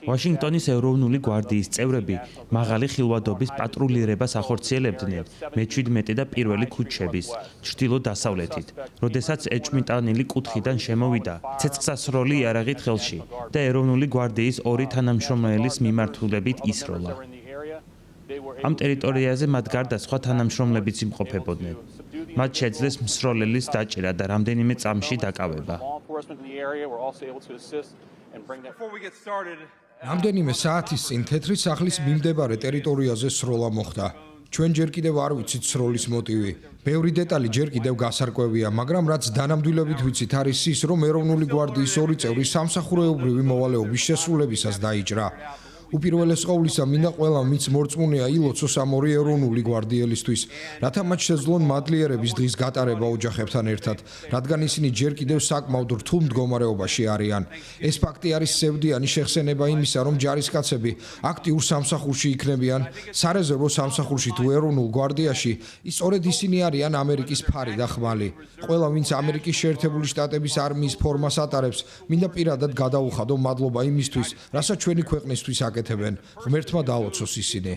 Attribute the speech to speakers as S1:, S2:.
S1: ვაშინგტონის ეროვნული გვარდიის წევრები მაღალი ხილვადობის პატრულირებას ახორციელებდნენ მე-17 და პირველი ქუჩების ჩრდილო-დასავლეთით, როდესაც ეჭვმიტანილი კუთხიდან შემოვიდა ცეცხლსასროლი იარაღით ხელში და ეროვნული გვარდიის ორი თანამშრომელის მიმართულებით ისროლა. ამ ტერიტორიაზე მათ გარდა სხვა თანამშრომლებიც იმყოფებოდნენ. მათ შეძლეს მსროლელის დაჭერა და რამდენიმე წამში დაკავება.
S2: რამდენიმე საათის წინ თეთრი სახლის მიმდებარე ტერიტორიაზე სროლა მოხდა. ჩვენ ჯერ კიდევ არ ვიცით სროლის მოტივი. ბევრი დეტალი ჯერ კიდევ გასარკვევია, მაგრამ რაც დანამდვილებით ვიცით არის ის, რომ ეროვნული გვარდიის ორი წევრი სამსახურეობრივი მოვალეობის შესრულებისას დაიჭრა. უპირველეს ყოვლისა, მინდა ყველა მის მორწმუნეა ილოცოს ამ ორი ეროვნული გვარდიელისთვის, რათა მათ შეძლონ მადლიერების დღის გატარება ოჯახებთან ერთად, რადგან ისინი ჯერ კიდევ საკმაოდ რთულ მდგომარეობაში არიან. ეს ფაქტი არის სევდიანი შეხსენება იმისა, რომ ჯარისკაცები აქტიურ სამსახურში იქნებიან, სარეზერვო სამსახურში თუ ეროვნულ გვარდიაში, სწორედ ისინი არიან ამერიკის ფარი და ხმალი. ყველა, ვინც ამერიკის შეერთებული შტატების არმიის ფორმას ატარებს, მინდა პირადად გადაუხადო მადლობა იმისთვის, რასაც ჩვენი ქვეყნისთვის აკეთებენ. ღმერთმა დაალოცოს ისინი.